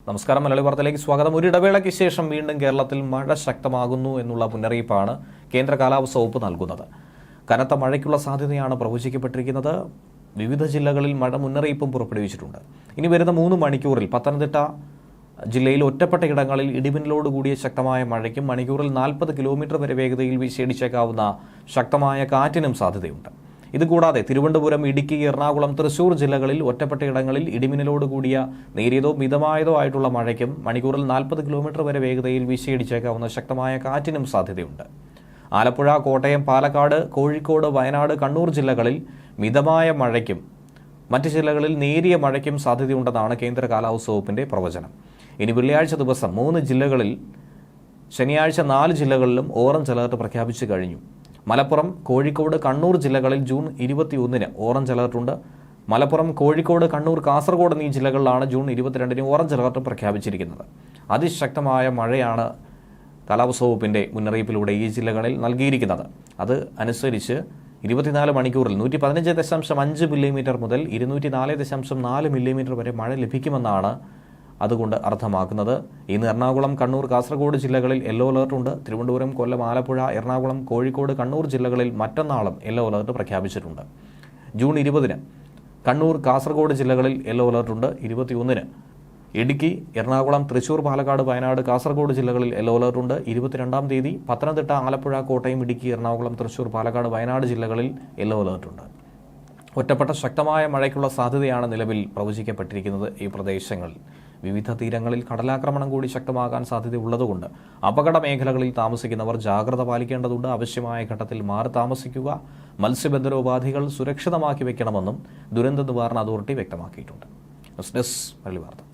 നമസ്കാരം. മലയാളി വാർത്തയിലേക്ക് സ്വാഗതം. ഒരു ഇടവേളയ്ക്ക് ശേഷം വീണ്ടും കേരളത്തിൽ മഴ ശക്തമാകുന്നു എന്നുള്ള മുന്നറിയിപ്പാണ് കേന്ദ്ര കാലാവസ്ഥാ വകുപ്പ് നൽകുന്നത്. കനത്ത മഴയ്ക്കുള്ള സാധ്യതയാണ് പ്രവചിക്കപ്പെട്ടിരിക്കുന്നത്. വിവിധ ജില്ലകളിൽ മഴ മുന്നറിയിപ്പും പുറപ്പെടുവിച്ചിട്ടുണ്ട്. ഇനി വരുന്ന 3 മണിക്കൂറിൽ പത്തനംതിട്ട ജില്ലയിൽ ഒറ്റപ്പെട്ട ഇടങ്ങളിൽ ഇടിമിന്നലോട് കൂടിയ ശക്തമായ മഴയ്ക്കും മണിക്കൂറിൽ 40 കിലോമീറ്റർ വരെ വേഗതയിൽ വീശിയടിച്ചേക്കാവുന്ന ശക്തമായ കാറ്റിനും സാധ്യതയുണ്ട്. ഇതുകൂടാതെ തിരുവനന്തപുരം, ഇടുക്കി, എറണാകുളം, തൃശൂർ ജില്ലകളിൽ ഒറ്റപ്പെട്ട ഇടങ്ങളിൽ ഇടിമിന്നലോട് കൂടിയ നേരിയതോ മിതമായതോ ആയിട്ടുള്ള മഴയ്ക്കും മണിക്കൂറിൽ 40 കിലോമീറ്റർ വരെ വേഗതയിൽ വീശിയടിച്ചേക്കാവുന്ന ശക്തമായ കാറ്റിനും സാധ്യതയുണ്ട്. ആലപ്പുഴ, കോട്ടയം, പാലക്കാട്, കോഴിക്കോട്, വയനാട്, കണ്ണൂർ ജില്ലകളിൽ മിതമായ മഴയ്ക്കും മറ്റ് ജില്ലകളിൽ നേരിയ മഴയ്ക്കും സാധ്യതയുണ്ടെന്നാണ് കേന്ദ്ര കാലാവസ്ഥാ വകുപ്പിന്റെ പ്രവചനം. ഇനി വെള്ളിയാഴ്ച ദിവസം 3 ജില്ലകളിൽ, ശനിയാഴ്ച 4 ജില്ലകളിലും ഓറഞ്ച് അലർട്ട് പ്രഖ്യാപിച്ചു കഴിഞ്ഞു. മലപ്പുറം, കോഴിക്കോട്, കണ്ണൂർ ജില്ലകളിൽ ജൂൺ 21-ന് ഓറഞ്ച് അലർട്ടുണ്ട്. മലപ്പുറം, കോഴിക്കോട്, കണ്ണൂർ, കാസർഗോഡ് എന്നീ ജില്ലകളിലാണ് ജൂൺ 22-ന് ഓറഞ്ച് അലർട്ട് പ്രഖ്യാപിച്ചിരിക്കുന്നത്. അതിശക്തമായ മഴയാണ് കാലാവസ്ഥാ വകുപ്പിന്റെ മുന്നറിയിപ്പിലൂടെ ഈ ജില്ലകളിൽ നൽകിയിരിക്കുന്നത്. അത് അനുസരിച്ച് 24 മണിക്കൂറിൽ 115.5 മില്ലിമീറ്റർ മുതൽ 204.4 മില്ലിമീറ്റർ വരെ മഴ ലഭിക്കുമെന്നാണ് അതുകൊണ്ട് അർത്ഥമാക്കുന്നത്. ഇന്ന് എറണാകുളം, കണ്ണൂർ, കാസർഗോഡ് ജില്ലകളിൽ യെല്ലോ അലർട്ടുണ്ട്. തിരുവനന്തപുരം, കൊല്ലം, ആലപ്പുഴ, എറണാകുളം, കോഴിക്കോട്, കണ്ണൂർ ജില്ലകളിൽ മറ്റന്നാളും യെല്ലോ അലർട്ട് പ്രഖ്യാപിച്ചിട്ടുണ്ട്. ജൂൺ 20-ന് കണ്ണൂർ, കാസർഗോഡ് ജില്ലകളിൽ യെല്ലോ അലർട്ടുണ്ട്. 21-ന് ഇടുക്കി, എറണാകുളം, തൃശൂർ, പാലക്കാട്, വയനാട്, കാസർഗോഡ് ജില്ലകളിൽ യെല്ലോ അലർട്ടുണ്ട്. 22-ാം തീയതി പത്തനംതിട്ട, ആലപ്പുഴ, കോട്ടയം, ഇടുക്കി, എറണാകുളം, തൃശൂർ, പാലക്കാട്, വയനാട് ജില്ലകളിൽ യെല്ലോ അലർട്ടുണ്ട്. ഒറ്റപ്പെട്ട ശക്തമായ മഴയ്ക്കുള്ള സാധ്യതയാണ് നിലവിൽ പ്രവചിക്കപ്പെട്ടിരിക്കുന്നത്. ഈ പ്രദേശങ്ങളിൽ വിവിധ തീരങ്ങളിൽ കടലാക്രമണം കൂടി ശക്തമാകാൻ സാധ്യതയുള്ളതുകൊണ്ട് അപകട മേഖലകളിൽ താമസിക്കുന്നവർ ജാഗ്രത പാലിക്കേണ്ടതുണ്ട്. ആവശ്യമായ ഘട്ടത്തിൽ മാറി താമസിക്കുക. മത്സ്യബന്ധനോപാധികൾ സുരക്ഷിതമാക്കി വെക്കണമെന്നും ദുരന്ത നിവാരണ അതോറിറ്റി വ്യക്തമാക്കിയിട്ടുണ്ട്. ന്യൂസ് ഡെസ്ക് മലയാളി വാർത്ത.